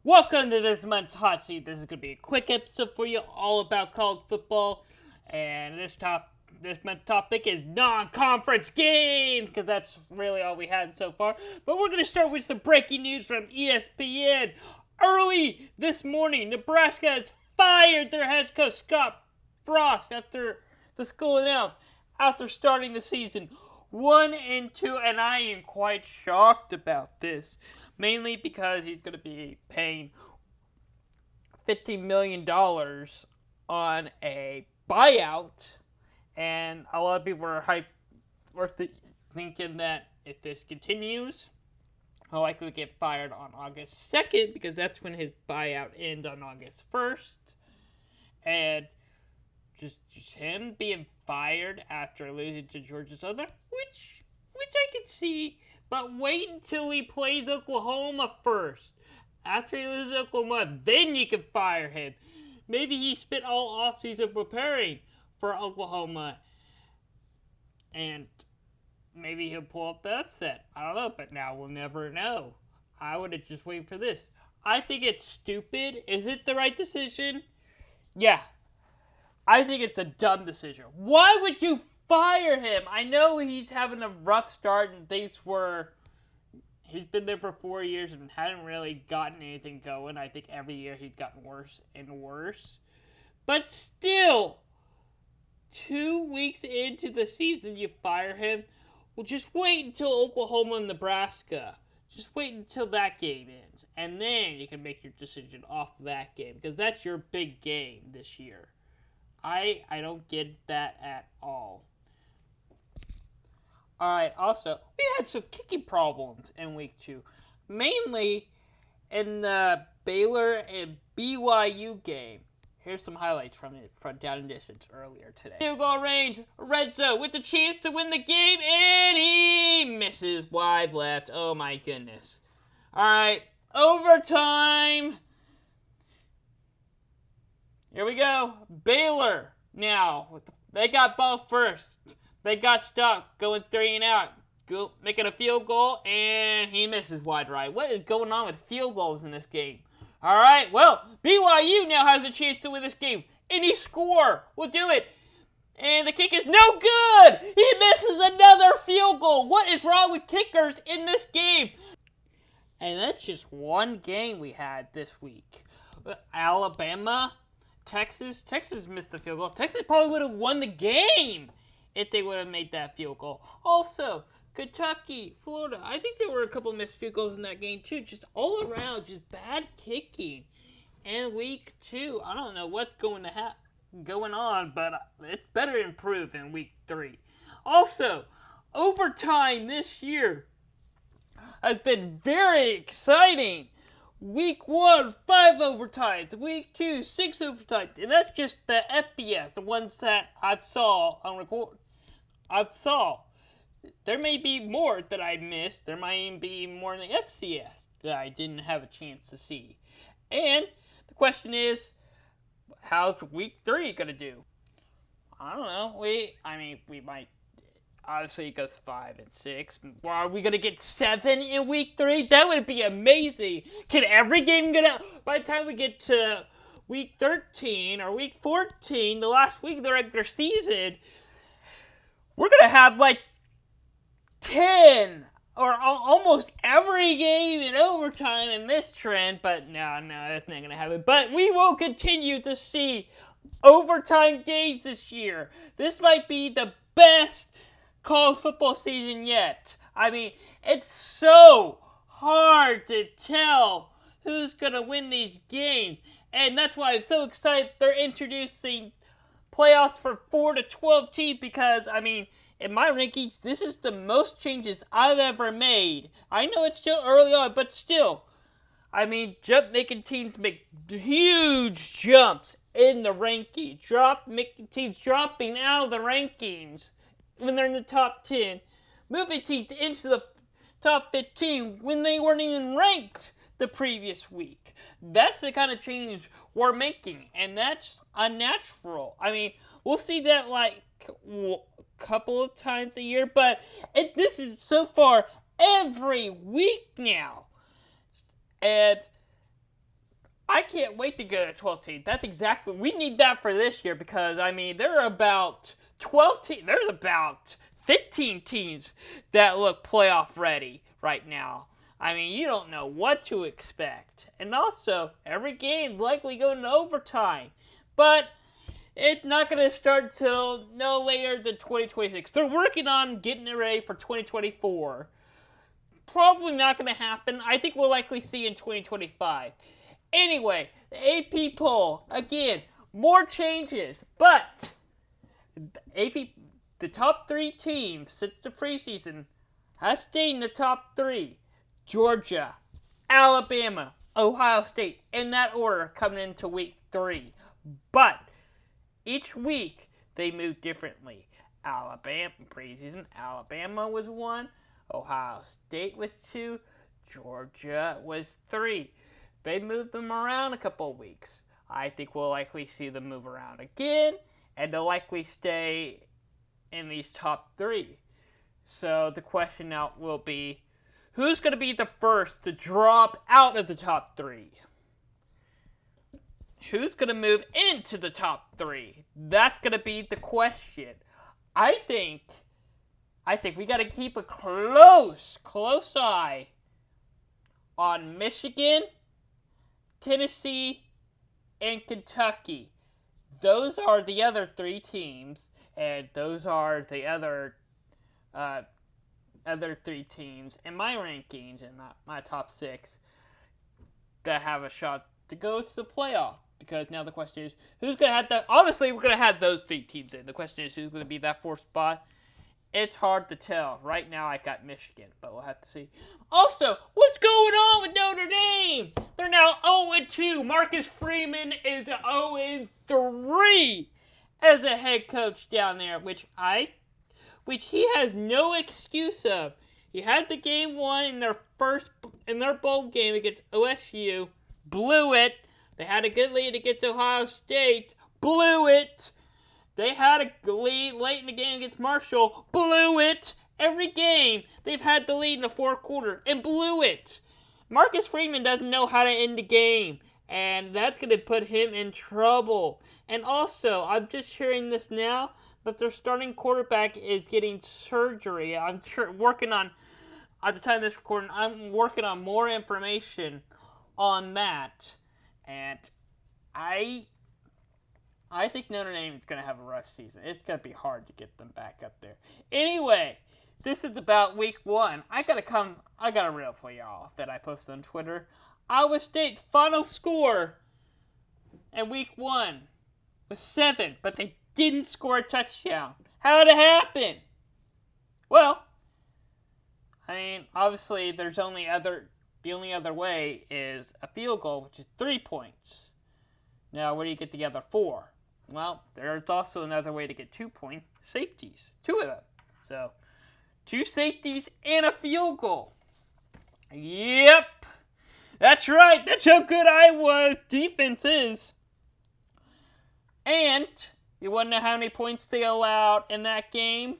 Welcome to this month's Hot Seat. This is going to be a quick episode for you, all about college football. And this month's topic is non-conference games, because that's really all we had so far. But we're going to start with some breaking news from ESPN. Early this morning, Nebraska has fired their head coach, Scott Frost, after the school announced, after starting the season 1-2, and I am quite shocked about this. Mainly because he's going to be paying $15 million on a buyout. And a lot of people are thinking that if this continues, he'll likely get fired on August 2nd, because that's when his buyout ends on August 1st. And just him being fired after losing to Georgia Southern, which I can see. But wait until he plays Oklahoma first. After he loses Oklahoma, then you can fire him. Maybe he spent all offseason preparing for Oklahoma. And maybe he'll pull up the upset. I don't know, but now we'll never know. I would have just waited for this. I think it's stupid. Is it the right decision? Yeah. I think it's a dumb decision. Why would you fire him? I know he's having a rough start and he's been there for 4 years and hadn't really gotten anything going. I think every year he's gotten worse and worse. But still, 2 weeks into the season, you fire him. Well, just wait until Oklahoma and Nebraska. Just wait until that game ends. And then you can make your decision off that game, because that's your big game this year. I don't get that at all. Alright, also, we had some kicking problems in week 2. Mainly in the Baylor and BYU game. Here's some highlights from it from down and distance earlier today. Field goal range, red zone with the chance to win the game, and he misses wide left. Oh my goodness. Alright, overtime. Here we go. Baylor now. They got ball first. They got stuck, going 3 and out, making a field goal, and he misses wide right. What is going on with field goals in this game? All right, well, BYU now has a chance to win this game. Any score will do it. And the kick is no good. He misses another field goal. What is wrong with kickers in this game? And that's just one game we had this week. Alabama, Texas missed the field goal. Texas probably would have won the game if they would have made that field goal. Also, Kentucky, Florida. I think there were a couple of missed field goals in that game too. Just all around, just bad kicking. And week 2, I don't know what's going on, but it's better improve in week 3. Also, overtime this year has been very exciting. Week 1, 5 overtimes. Week 2, 6 overtimes. And that's just the FBS, the ones that I saw on record. There may be more that I missed. There might even be more in the FCS that I didn't have a chance to see. And the question is, how's week 3 going to do? I don't know. We might. Obviously, it goes 5 and 6. Are we going to get 7 in week 3? That would be amazing. Can every game get out? By the time we get to week 13 or week 14, the last week of the regular season, we're going to have like 10 or almost every game in overtime in this trend. But no, that's not going to happen. But we will continue to see overtime games this year. This might be the best college football season yet. I mean, it's so hard to tell who's going to win these games. And that's why I'm so excited they're introducing playoffs for 4 to 12 teams, because, I mean, in my rankings, this is the most changes I've ever made. I know it's still early on, but still, I mean, making teams make huge jumps in the ranking. Making teams dropping out of the rankings when they're in the top 10. Moving teams into the top 15 when they weren't even ranked the previous week. That's the kind of change we're making, and that's unnatural. I mean, we'll see that like a couple of times a year, but this is so far every week now. And I can't wait to get a 12 team. That's exactly, we need that for this year because, I mean, there are about 12 teams, there's about 15 teams that look playoff ready right now. I mean, you don't know what to expect. And also, every game likely going to overtime. But it's not going to start until no later than 2026. They're working on getting it ready for 2024. Probably not going to happen. I think we'll likely see in 2025. Anyway, the AP poll, again, more changes. But the top 3 teams since the preseason has stayed in the top 3. Georgia, Alabama, Ohio State, in that order coming into week 3. But each week they move differently. Preseason, Alabama was 1, Ohio State was 2, Georgia was 3. They moved them around a couple of weeks. I think we'll likely see them move around again, and they'll likely stay in these top 3. So the question now will be, who's going to be the first to drop out of the top 3? Who's going to move into the top 3? That's going to be the question. I think we got to keep a close eye on Michigan, Tennessee, and Kentucky. Those are the other 3 teams, and those are the other 3 teams in my rankings and my top 6 that have a shot to go to the playoff. Because now the question is, who's going to have that? Honestly, we're going to have those 3 teams in. The question is, who's going to be that 4th spot? It's hard to tell. Right now, I got Michigan, but we'll have to see. Also, what's going on with Notre Dame? They're now 0-2. Marcus Freeman is 0-3 as a head coach down there, which he has no excuse of. He had the game won in their bowl game against OSU, blew it. They had a good lead against Ohio State, blew it. They had a lead late in the game against Marshall, blew it. Every game, they've had the lead in the 4th quarter and blew it. Marcus Freeman doesn't know how to end the game, and that's going to put him in trouble. And also, I'm just hearing this now, but their starting quarterback is getting surgery. I'm working on, at the time of this recording, I'm working on more information on that. And I think Notre Dame is going to have a rough season. It's going to be hard to get them back up there. Anyway, this is about week 1. I got a reel for y'all that I posted on Twitter. Iowa State final score in week 1 was 7, but they didn't score a touchdown. How did it happen? Well, I mean, obviously the only other way is a field goal, which is 3 points. Now, where do you get the other 4? Well, there's also another way to get 2 point safeties. 2 of them. So, 2 safeties and a field goal. Yep. That's right. That's how good Iowa's defense is. And you want to know how many points they allowed in that game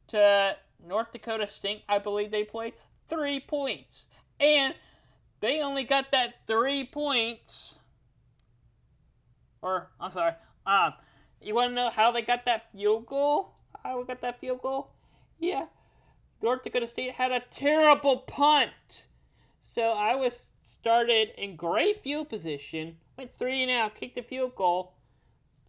to North Dakota State? I believe they played 3 points. And they only got that 3 points. Or, I'm sorry. You want to know how they got that field goal? How we got that field goal? Yeah. North Dakota State had a terrible punt. So I was started in great field position. Went 3 and out, kicked a field goal.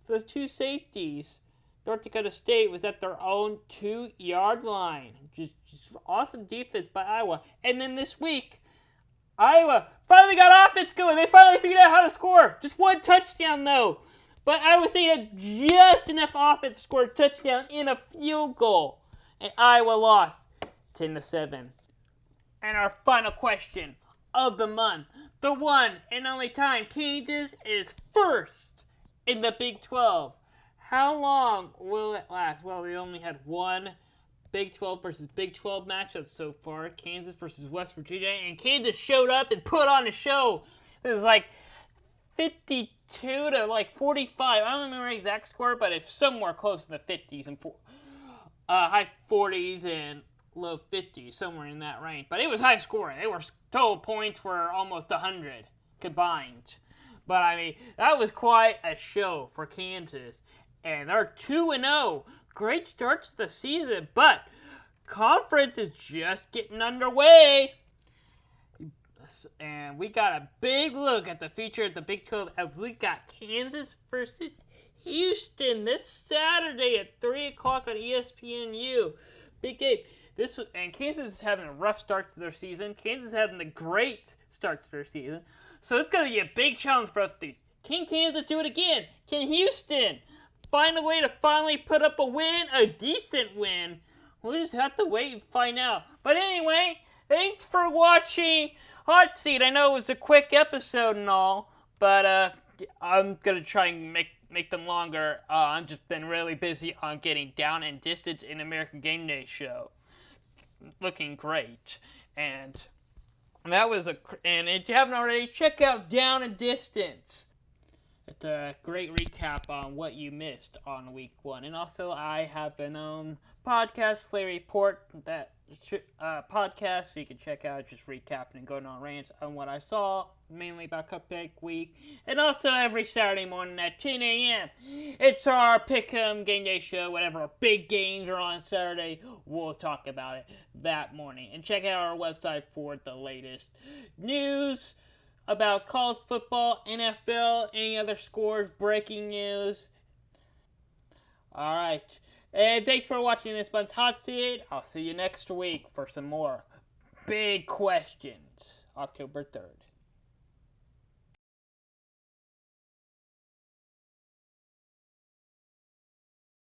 Those 2 safeties. North Dakota State was at their own 2-yard line. Just awesome defense by Iowa. And then this week, Iowa finally got offense going. They finally figured out how to score. Just 1 touchdown, though. But Iowa State had just enough offense to score a touchdown in a field goal. And Iowa lost 10-7. And our final question of the month. The one and only time Kansas is first in the Big 12. How long will it last? Well, we only had one Big 12 versus Big 12 matchup so far. Kansas versus West Virginia. And Kansas showed up and put on a show. It was like 52 to 45. I don't remember the exact score, but it's somewhere close to the 50s and high 40s and low 50s, somewhere in that range. But it was high scoring. Total points were almost 100 combined. But I mean, that was quite a show for Kansas. And they're 2-0. Great start to the season, but conference is just getting underway. And we got a big look at the future of the Big 12 as we got Kansas versus Houston this Saturday at 3 o'clock on ESPNU. Big game. And Kansas is having a rough start to their season. Kansas is having a great start to their season. So it's going to be a big challenge for both of these. Can Kansas do it again? Can Houston find a way to finally put up a win? A decent win? We'll just have to wait and find out. But anyway, thanks for watching Hot Seat. I know it was a quick episode and all, but I'm going to try and make them longer. I've just been really busy on getting Down and Distance in American Game Day show. Looking great. And that was and if you haven't already, check out Down and Distance. It's a great recap on what you missed on week 1. And also, I have an own podcast, Slay Report, that podcast you can check out, just recapping and going on rants on what I saw, mainly about Cupcake Week. And also, every Saturday morning at 10 a.m., it's our Pick'em Game Day show. Whatever big games are on Saturday, we'll talk about it that morning. And check out our website for the latest news about college football, NFL, any other scores, breaking news. Alright. And thanks for watching this month's Hot Seat. I'll see you next week for some more big questions. October 3rd.